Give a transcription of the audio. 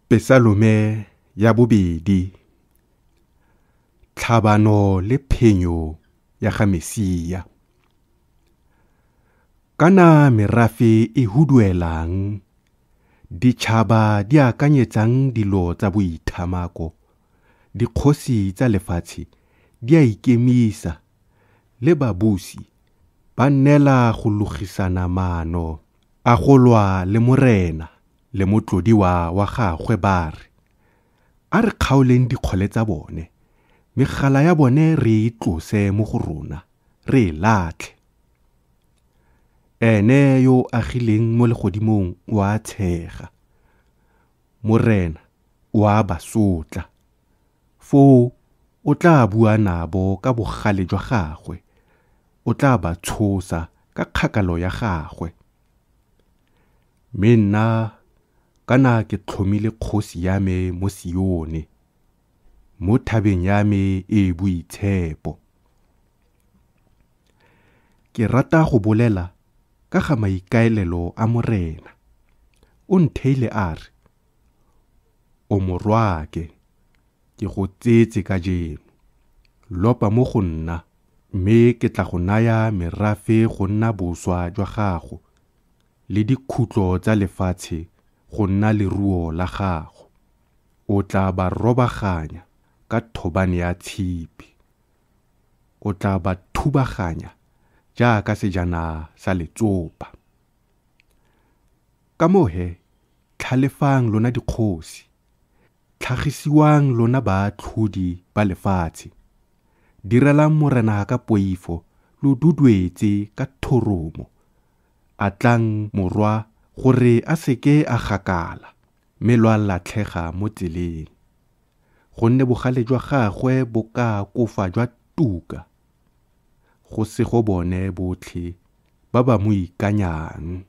Pesalome ya bobedi. Tlhabano le phenyo ya ga Mesia. Kana merafe e huduelang, ditšhaba di akanyetsang dilo tsa boithamako, dikgosi tsa lefatshe di a ikemisa, le babusi ba nnela go logisana maano a go lwa le morena le motlodiwa wa gagwe ba re, a re kgaoleng dikgole tsa bone, megala ya bone re e tlose mo go rona, re e latlhe. Ene yo agileng mo legodimong wa tshega, morena wa basotla, foo o tla bua nabo ka bogale jwa gagwe, o tla ba tshosa ka kgakalo ya gagwe. Mme nna kana ke tlhomile kgosi ya me mo Sione, mo thabeng ya me e boitshepo. Ke rata go bolela ka ga maikaelelo a morena. O ntheile a re, o morwake, ke go tsetse ka jeno, lopa mo go nna, mme ke tla go naya merafe go nna boswa jwa gago, le dikhutlo tsa lefatshe go nna leruo la gago. O tla ba robaganya ka thobane ya tshipi, o tla ba thubaganya jaaka sejana sa letsopa. Ka mohe, tlhalefang lona dikgosi, tlhagisiwang lona baatlhodi ba lefatshe, direlang morena ka poifo, lo dudwetse ka thoromo, a tlang morwa gore a seke a gakala, mme lo a latlhega mo tseleng, gonne bogale jwa gagwe bo ka kofa jwa tuka, go se go bone botlhe ba ba mo ikanyang.